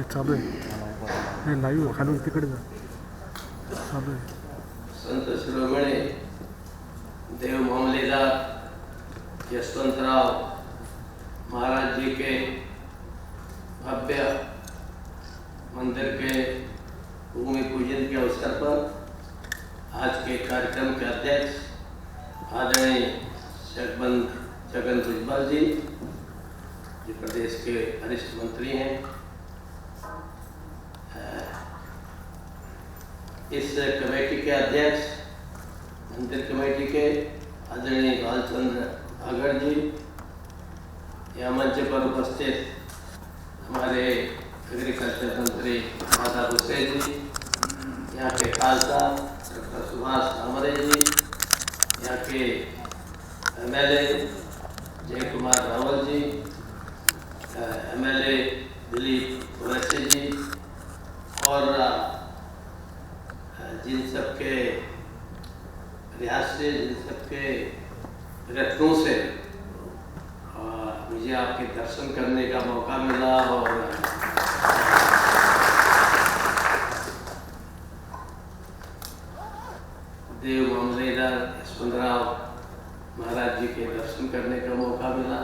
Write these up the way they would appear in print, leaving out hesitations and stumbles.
चालू आहे. हे लाईव्ह खालून तिकडे जा. चालू आहे. संत शिरोमणी देव मामलेदार यशवंतराव महाराज जी के भव्य मंदिर के भूमि पूजन के अवसर पर आज के कार्यक्रम के अध्यक्ष आदरणीय छगन भुजबल जी, जो प्रदेश के वरिष्ठ मंत्री हैं, इस कमेटी के अध्यक्ष मंदिर कमेटी के आदरणीय बालचंद्र अगर जी, यहाँ मंच पर उपस्थित हमारे एग्रीकल्चर मंत्री राधा हुसैन जी, यहाँ के खालसा डॉक्टर सुभाष कामरे जी, यहाँ के MLA जय कुमार रावल जी, MLA दिलीप वैसे जी, और जिन सबके प्रयास से, जिन सबके रत्नों से मुझे आपके दर्शन करने का मौका मिला, और देव मामलेदार यशवंतराव महाराज जी के दर्शन करने का मौका मिला।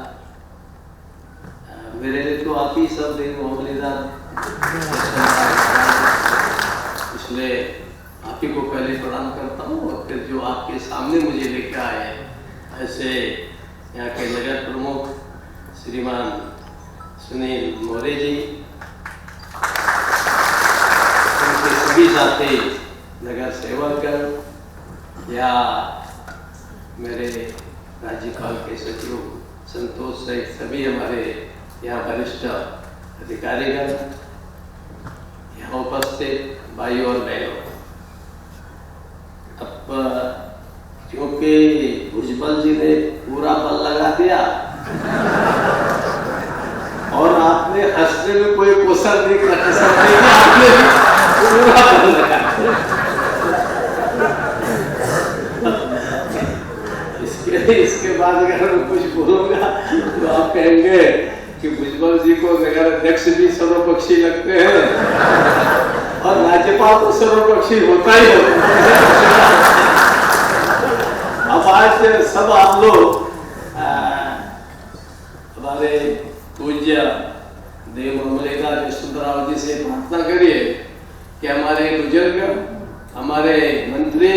मेरे लिए तो आप ही सब देव मामलेदार, इसलिए आप ही को पहले प्रणाम करता हूँ, और फिर जो आपके सामने मुझे लेकर आए, ऐसे यहाँ के नगर प्रमुख श्रीमान सुनील मोरे जी, उनके सभी साथी नगर सेवकगण, या मेरे राज्यपाल के सचिव संतोष सहित सभी हमारे यहाँ वरिष्ठ अधिकारीगण, यहाँ उपस्थित भाई और बहनों। अब क्योंकि भुजबल जी ने पूरा बल लगा दिया और आपने हंसने में कोई कोसर नहीं कर सकते, आपने पूरा बल लगा दिया। इसके बाद अगर मैं कुछ बोलूंगा तो आप कहेंगे कि भुजबल जी को नगर अध्यक्ष भी सर्वपक्षी लगते हैं, और राज्यपाल तो सर्वपक्षी होता ही होता है। अब आज सब आप लोग हमारे पूज्य देव मामलेदार यशवंतराव जी से प्रार्थना करिए कि हमारे बुजुर्ग, हमारे मंत्री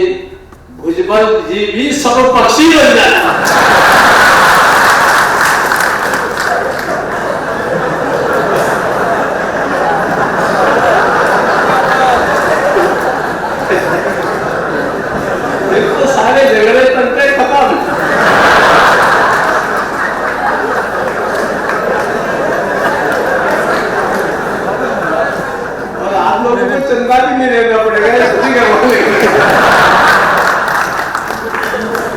भुजबल जी भी सर्वपक्षी बन जाए। सारे झगड़े तंत्र खत्म। और आप लोगों को चंदा भी नहीं लेना पड़ेगा,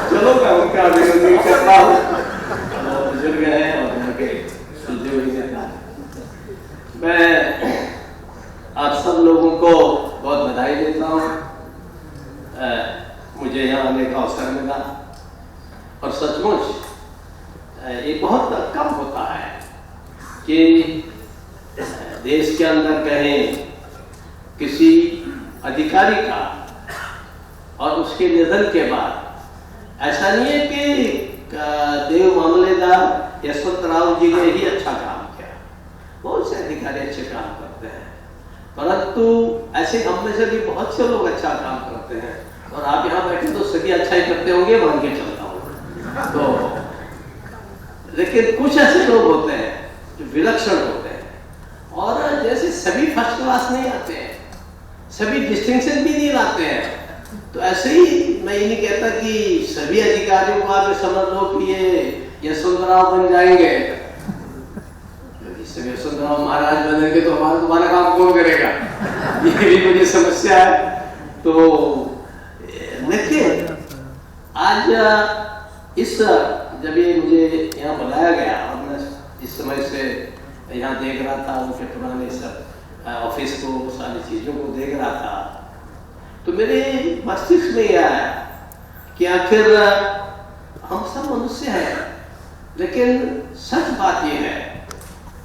चलो मैं उनका अभिनंदन करता हूँ। बुजुर्ग हैं और उनके सुलझे हुए नेता। मैं आप सब लोगों को बहुत बधाई देता हूँ, मुझे यहाँ आने का अवसर मिला, और सचमुच ये बहुत कम होता है कि देश के अंदर कहीं किसी अधिकारी का और उसके निधन के बाद ऐसा नहीं है कि देव मामलेदार यशवंतराव जी ने ही अच्छा काम किया, बहुत से अधिकारी अच्छे काम करते हैं, परंतु ऐसे हम में से भी बहुत से लोग अच्छा काम करते हैं, और आप यहाँ बैठे तो सभी अच्छा ही करते होंगे, मान के चलता हूँ। तो लेकिन कुछ ऐसे लोग होते हैं जो विलक्षण होते हैं, और जैसे सभी फर्स्ट क्लास नहीं आते हैं, सभी डिस्टिंक्शन भी नहीं लाते हैं, तो ऐसे ही मैं ये नहीं कहता कि सभी अधिकारियों को आप समझ लो कि ये यशवंतराव बन जाएंगे। यशवंतराव महाराज बनेंगे तो तुम्हारा काम कौन करेगा, ये भी मुझे समस्या है। तो देखिए, आज जब ये मुझे यहाँ बुलाया गया, और मैं इस समय से यहाँ देख रहा था उनके पुराने सब ऑफिस को, सारी चीज़ों को देख रहा था, तो मेरे मस्तिष्क में यह आया कि आखिर हम सब मनुष्य हैं, लेकिन सच बात यह है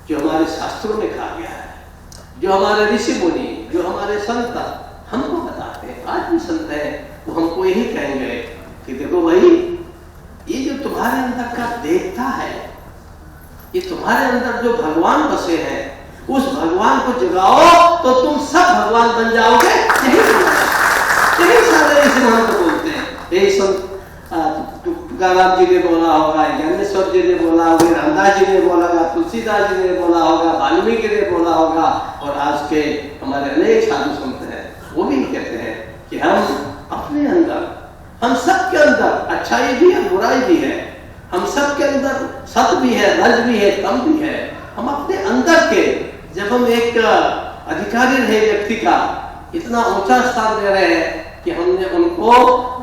जो हमारे शास्त्रों में कहा गया है जो हमारे ऋषि मुनि, जो हमारे संत हमको बताते हैं, आज भी संत हैं, वो हमको यही कहेंगे कि देखो भाई, ये जो तुम्हारे अंदर का देवता है, ये तुम्हारे अंदर जो भगवान बसे हैं, उस भगवान को जगाओ तो तुम सब भगवान बन जाओगे। यही सारे इस महंत बोलते हैं। यही संत तुकाराम जी ने बोला होगा, ज्ञानेश्वर जी ने बोला होगा, रामदास जी ने बोला होगा, तुलसीदास जी ने बोला होगा, वाल्मीकि ने बोला होगा, और आज के हमारे अनेक साधु संत हैं, वो भी कहते हैं कि हम अपने अंदर, हम सब के अंदर अच्छाई भी है, बुराई भी है, हम सब के अंदर सत भी है, रज भी है, तम भी है। हम अपने अंदर के, जब हम एक अधिकारी रहे व्यक्ति का इतना ऊंचा स्थान दे रहे हैं कि हमने उनको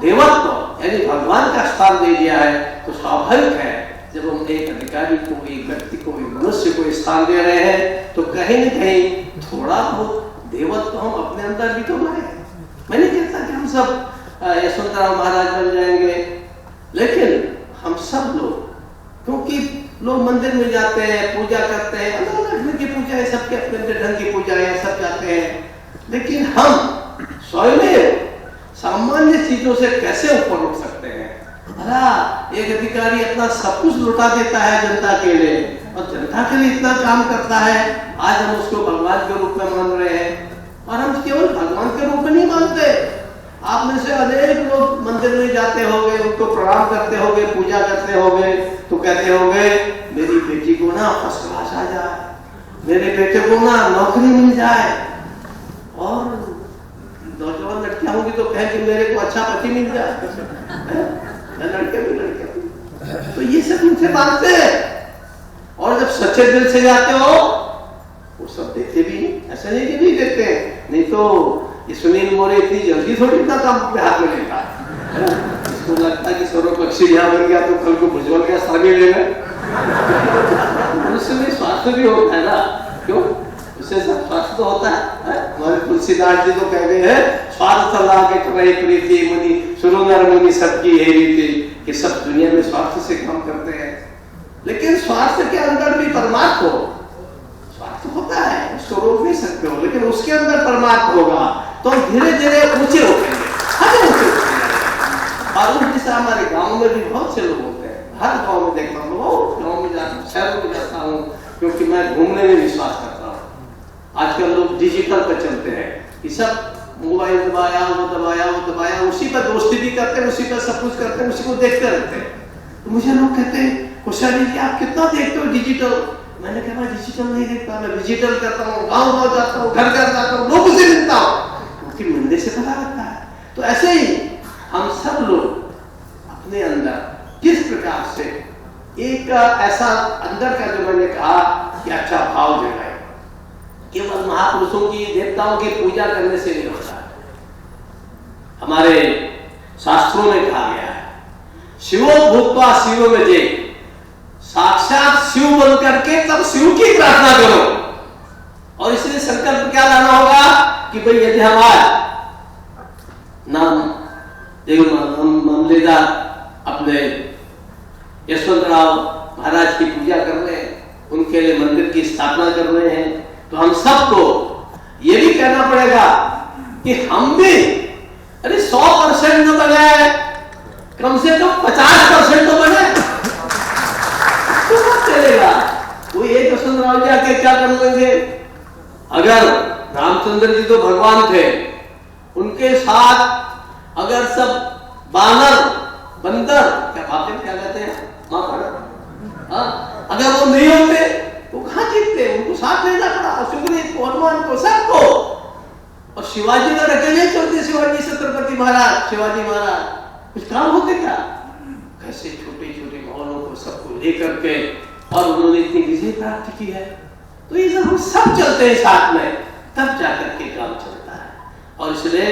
देवत्व यानी भगवान का स्थान दे दिया है, तो स्वाभाविक है जब हम एक अधिकारी को, एक व्यक्ति को, एक मनुष्य को स्थान दे रहे हैं, तो कहीं न कहीं थोड़ा बहुत देवत्व हम अपने अंदर भी तो लाए। मैं नहीं कहता कि हम सब यशवंतराव महाराज बन जाएंगे, लेकिन हम सब लोग, क्योंकि लोग मंदिर में जाते हैं, पूजा करते हैं, अलग अलग ढंग की पूजा है, सबके अपने अपने ढंग की पूजा है, सब जाते हैं, लेकिन हम स्वयं सामान्य चीजों से कैसे ऊपर उठ सकते हैं? भला एक अधिकारी अपना सब कुछ लुटा देता है जनता के लिए, और जनता के लिए इतना काम करता है, आज हम उसको भगवान के रूप में मान रहे हैं, और हम केवल भगवान के रूप में नहीं मानते। आप में से अनेक लोग मंदिर में जाते होंगे, उनको प्रणाम करते होंगे, पूजा करते होंगे, तो कहते होंगे मेरी बेटी को ना फर्स्ट क्लास आ जाए, मेरे बेटे को ना नौकरी मिल जाए, और नौजवान लड़कियां होंगी तो कहें कि मेरे को अच्छा पति मिल जाए, लड़के भी। तो ये सब उनसे मानते हैं, और जब सच्चे दिल से जाते हो वो सब देते भी नहीं, ऐसा नहीं कि नहीं देते, नहीं तो ये सुनील मोरे इतनी जल्दी थोड़ी इतना काम अपने हाथ में लेता है। इसको लगता है कि सर्वपक्षी यहाँ बन गया तो कल को भुजबल का स्थान ले लेगा। मनुष्य में स्वास्थ्य भी होता है ना, क्यों? उससे सब स्वास्थ्य तो होता है। हमारे तुलसीदास जी तो कह गए हैं, स्वार्थ सलाह के करे प्रीति मुनि सुनो नर मुनि सबकी है रीति, कि सब दुनिया में स्वार्थ से काम करते हैं, लेकिन स्वार्थ के अंदर भी परमार्थ हो। स्वार्थ होता है, उसको रोक नहीं सकते हो, लेकिन उसके अंदर परमार्थ होगा तो धीरे धीरे ऊंचे उठेंगे, हर ऊंचे उठेंगे। और उस दिशा हमारे गांव में भी बहुत से लोग होते हैं, हर गांव में देखता हूँ, बहुत गांव में जाता हूँ, शहरों में जाता हूँ, क्योंकि मैं घूमने में विश्वास करता हूँ। आजकल लोग डिजिटल पर चलते हैं, ये सब मोबाइल दबाया, वो दबाया, वो दबाया, उसी पर दोस्ती भी करते हैं, उसी पर सब कुछ करते हैं, उसी को देखते रहते हैं। तो मुझे लोग कहते हैं, कुशल जी आप कितना देखते हो डिजिटल? मैंने कहा मैं डिजिटल नहीं देखता, मैं डिजिटल करता हूँ, गाँव जाता हूँ, घर घर जाता हूँ, लोगों से मिलता हूँ, क्योंकि मिलने से पता लगता है। तो ऐसे ही हम सब लोग अपने अंदर किस प्रकार से एक ऐसा अंदर का, जो मैंने कहा कि अच्छा भाव जगाए, केवल महापुरुषों की, देवताओं की पूजा करने से नहीं होता। हमारे शास्त्रों में कहा गया है, शिवो भूत्वा शिव में जे, साक्षात शिव बन करके तब शिव की प्रार्थना करो। और इसलिए संकल्प क्या लाना होगा कि भाई यदि हम आज नाम मामलेदार अपने यशवंतराव महाराज की पूजा कर रहे हैं, उनके लिए मंदिर की स्थापना कर रहे हैं, तो हम सबको ये भी कहना पड़ेगा कि हम भी अरे 100% न बने, कम से कम 50% तो बने, तो चलेगा। वो एक यशवंतराव जी आके क्या कर लेंगे? अगर रामचंद्र जी तो भगवान थे, उनके साथ अगर सब बानर, बंदर, क्या बातें क्या कहते हैं, अगर वो नहीं होते तो कहां जीतते? उनको साथ लेना पड़ा, सुग्रीव को, हनुमान को, सबको। और शिवाजी ने अकेले चलते, शिवाजी छत्रपति महाराज, शिवाजी महाराज, कुछ काम होते क्या? कैसे छोटे छोटे भावों को सबको लेकर के, और उन्होंने इतनी विजय प्राप्त की है। तो ये जब हम सब चलते हैं साथ में, तब जाकर के काम चलता है। और इसलिए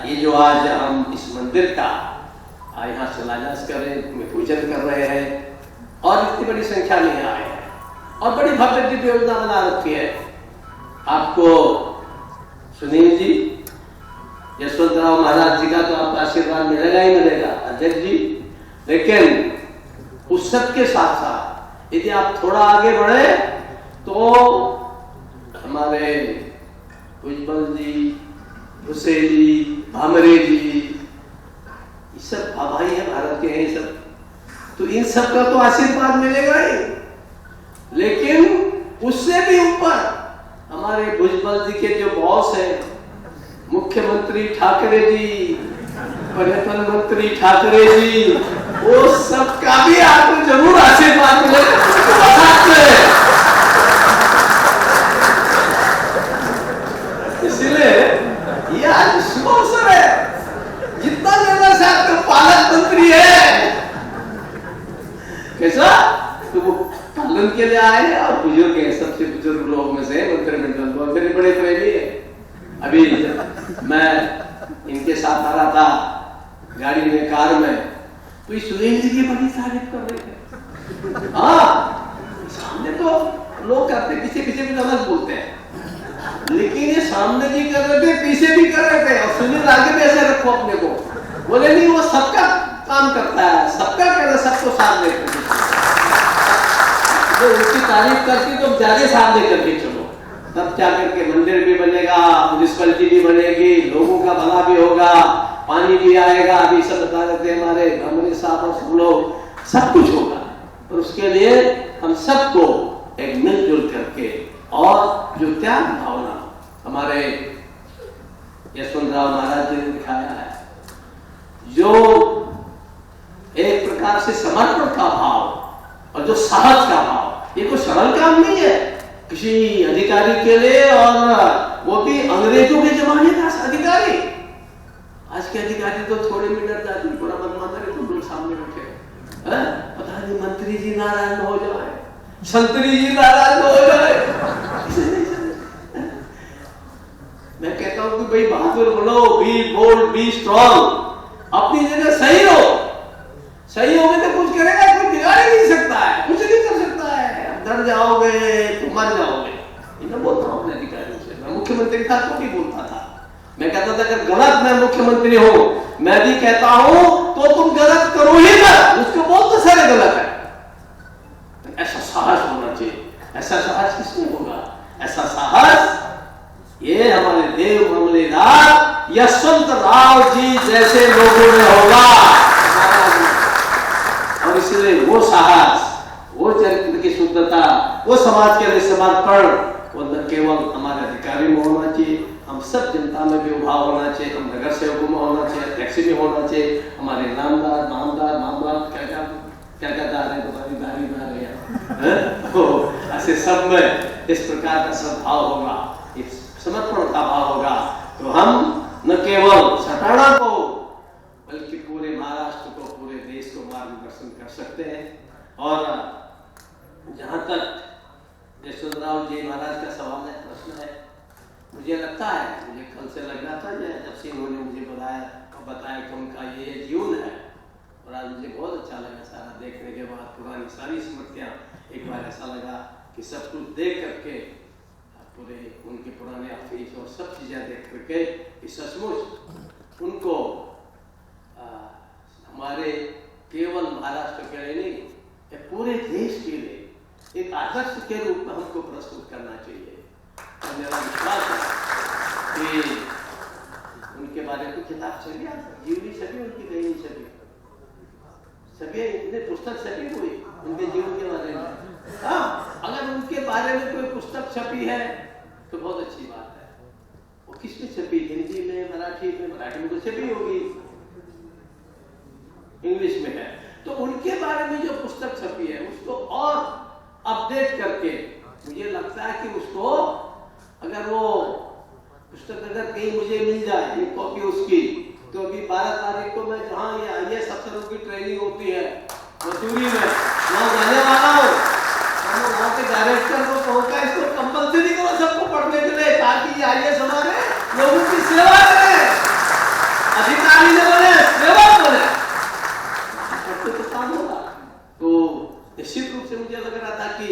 ये जो आज हम इस मंदिर का यहाँ शिलान्यास कर रहे हैं, पूजन कर रहे हैं, और इतनी बड़ी संख्या में आए हैं, और बड़ी भव्य दिव्य योजना बना रखी है। आपको सुनील जी, यशवंतराव महाराज जी का तो आपका आशीर्वाद मिलेगा ही मिलेगा, अध्यक्ष जी, लेकिन उस सब के साथ साथ यदि आप थोड़ा आगे बढ़े तो हमारे भुजबल जी, भुसेली, भामरे जी, ये सब भाई है, भारत के हैं सब, तो इन सब का तो आशीर्वाद मिलेगा ही। लेकिन उससे भी ऊपर हमारे भुजबल जी के जो बॉस है, मुख्यमंत्री ठाकरे जी, पर्यटन मंत्री ठाकरे जी, वो सबका भी आपको जरूर आशीर्वाद मिलेगा। इसलिए ये आज शुभ अवसर है, जितना ज्यादा से आपका पालक मंत्री है, कैसा तो वो पालन के लिए आए और बुजुर्ग है, सबसे बुजुर्ग लोग में से मंत्रिमंडल को मेरे बड़े प्रेमी है। अभी मैं इनके साथ आ रहा था गाड़ी में, कार में, तो इस सुरेश जी की बड़ी तारीफ कर रहे थे। हाँ, सामने तो लोग करते पीछे पीछे भी गलत बोलते हैं, लेकिन ये सामने भी कर रहे थे, पीछे भी कर रहे थे, और सुनील आगे भी ऐसे रखो अपने को, बोले नहीं वो सबका काम करता है, सबका कहना सबको साथ लेकर, तो उसकी तारीफ करती तो ज्यादा साथ लेकर के चलो, तब जाकर के मंदिर भी बनेगा, म्युनिसिपैलिटी भी बनेगी, लोगों का भला भी होगा, पानी भी आएगा। अभी सब बता रहे थे हमारे साहब और सब लोग, सब कुछ होगा। और उसके लिए हम सबको एक मिलजुल करके, और जो त्याग भावना हमारे यशवंतराव महाराज जी ने दिखाया है, जो एक प्रकार से समर्पण का भाव और जो साहस का भाव, ये कोई सरल काम नहीं है किसी अधिकारी के लिए, और वो भी अंग्रेजों के जमाने का अधिकारी। आज के अधिकारी तो थोड़े मिनट जाते पूरा मनमाना तुम लोग सामने रखे, पता नहीं मंत्री जी नारायण हो जाए, संतरी जी नारायण हो जाए। मैं कहता हूं कि भाई बहादुर बनो, बी बोल्ड, बी स्ट्रॉन्ग, अपनी जगह सही हो, सही होगे तो कुछ करेगा, कोई बिगाड़ ही नहीं सकता है, कुछ नहीं कर सकता है, डर जाओगे तो मर जाओगे। मैं बोलता हूँ अपने अधिकारियों से, मैं मुख्यमंत्री था तो भी बोलता था, मैं कहता था अगर गलत मैं मुख्यमंत्री हूं, मैं भी कहता हूं तो तुम गलत करो ही ना, उसको बोल तो सारे गलत है। ऐसा साहस होना चाहिए, ऐसा साहस किसने होगा? ऐसा साहस ये हमारे देव मामलेदार यशवंतराव जी जैसे लोगों में होगा। और इसलिए वो साहस, वो चरित्र की शुद्धता, वो समाज के लिए समर्पण, वो न केवल हमारे अधिकारी में होना चाहिए, हम सब जनता में भी उभा होना चाहिए, हम नगर सेवकों में होना चाहिए, टैक्सी में होना चाहिए, हमारे नामदार, मामदार, मामदार क्या दार है, तो ऐसे सब में इस प्रकार का सद्भाव होगा, इस समर्पण का भाव होगा, तो हम न केवल सटाणा को बल्कि पूरे महाराष्ट्र को, पूरे देश को मार्गदर्शन कर सकते हैं। और जहां तक यशवंतराव जी महाराज का सवाल है, प्रश्न है, मुझे लगता है, मुझे कल से लग रहा था जब से इन्होंने मुझे बताया कि उनका ये जीवन है, और आज मुझे बहुत अच्छा लगा सारा देखने के बाद, पुरानी सारी स्मृतियाँ एक बार ऐसा लगा कि सब कुछ देख करके, पूरे उनके पुराने ऑफिस और सब चीज़ें देख करके, सचमुच उनको हमारे केवल महाराष्ट्र के लिए नहीं, पूरे देश के लिए एक आदर्श के रूप में हमको प्रस्तुत करना चाहिए। और मेरा विश्वास है कि उनके बारे में किताब छपी, जीवनी छपी, उनकी कहीं छपी, छपी इतने पुस्तक छपी हुई उनके जीवन के बारे में। हाँ, अगर उनके बारे में कोई पुस्तक छपी है तो बहुत अच्छी बात है। वो किस में छपी? हिंदी में, मराठी में तो छपी होगी, इंग्लिश में है, तो उनके बारे में जो पुस्तक छपी है उसको और अपडेट करके, मुझे लगता है कि उसको अगर वो पुस्तक अगर कहीं मुझे मिल जाए एक कॉपी उसकी, तो अभी 12 तारीख को मैं जहाँ ये IAS अफसरों की ट्रेनिंग होती है मसूरी में, वहाँ जाने वाला हूँ, वहाँ के डायरेक्टर को कहूँगा इसको कंपल्सरी करो सबको पढ़ने के लिए, ताकि IAS हमारे लोगों की सेवा करे, अधिकारी न बने, सेवक बने, तो काम होगा। तो निश्चित रूप से मुझे लग रहा था कि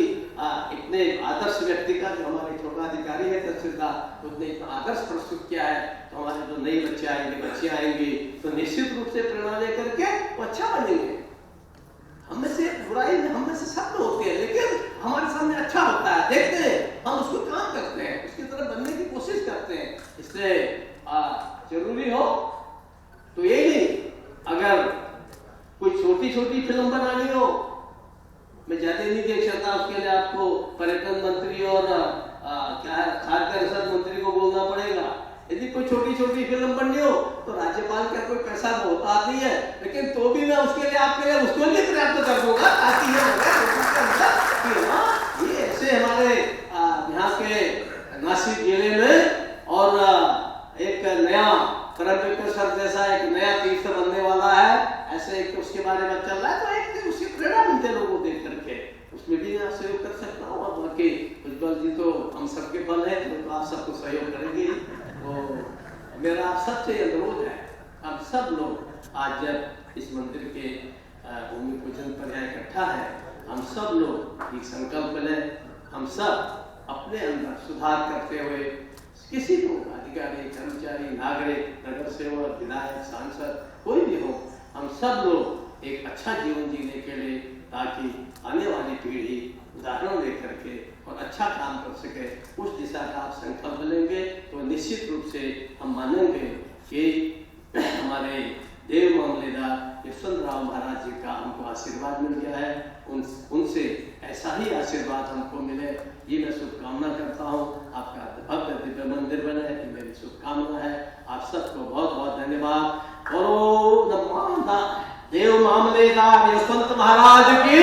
इतने आदर्श व्यक्ति का, जो हमारे छोटा अधिकारी है तहसीलदार, उसने इतना आदर्श प्रस्तुत किया है, तो हमारे जो नई बच्चे आएंगे, बच्चे आएंगी, तो निश्चित रूप से प्रेरणा लेकर के वो अच्छा बनेंगे। हम में से बुराई हम में से सब होती है, लेकिन हमारे सामने अच्छा होता है, देखते हैं, हम उसको काम करते हैं। उससे जरूरी हो तो ये नहीं, अगर कोई छोटी छोटी फिल्म बनानी हो, मैं ज्यादा नहीं देख सकता, उसके लिए आपको पर्यटन मंत्री और क्या है खाद्य रसद मंत्री को बोलना पड़ेगा। यदि कोई छोटी छोटी फिल्म बननी हो तो राज्यपाल का कोई पैसा बहुत आती है, लेकिन तो भी मैं उसके लिए आपके लिए उसको भी पर्याप्त कर दूंगा ताकि ये ऐसे हमारे यहाँ के नासिक जिले में और एक नया सर जैसा एक नया तीर्थ बनने वाला है, ऐसे एक उसके बारे में चल रहा है, तो एक उसकी प्रेरणा मिलते लोगों को देख करके उसमें भी मैं सहयोग कर सकता हूँ। और बाकी उज्ज्वल जी तो हम सबके बल है, तो आप सबको सहयोग करेंगे। तो मेरा आप सबसे अनुरोध है, हम सब लोग आज जब इस मंदिर के भूमि पूजन पर यहाँ इकट्ठा है, हम सब लोग एक संकल्प लें, हम सब अपने अंदर सुधार करते हुए किसी को अधिकारी, कर्मचारी, नागरिक, नगर सेवक, विधायक, सांसद कोई भी हो, हम सब लोग एक अच्छा जीवन जीने के लिए, ताकि आने वाली पीढ़ी उदाहरण लेकर के और अच्छा काम कर सके, उस दिशा का आप संकल्प लेंगे तो निश्चित रूप से हम मानेंगे कि हमारे देव मामलेदार यशवंतराव महाराज जी का हमको आशीर्वाद मिल गया है, उनसे ऐसा ही आशीर्वाद हमको मिले, ये मैं शुभकामना करता हूँ। आपका भव्य दिव्य मंदिर बने, ये मेरी शुभकामना है। आप सबको बहुत बहुत धन्यवाद। और देव मामलेदार यशवंत महाराज की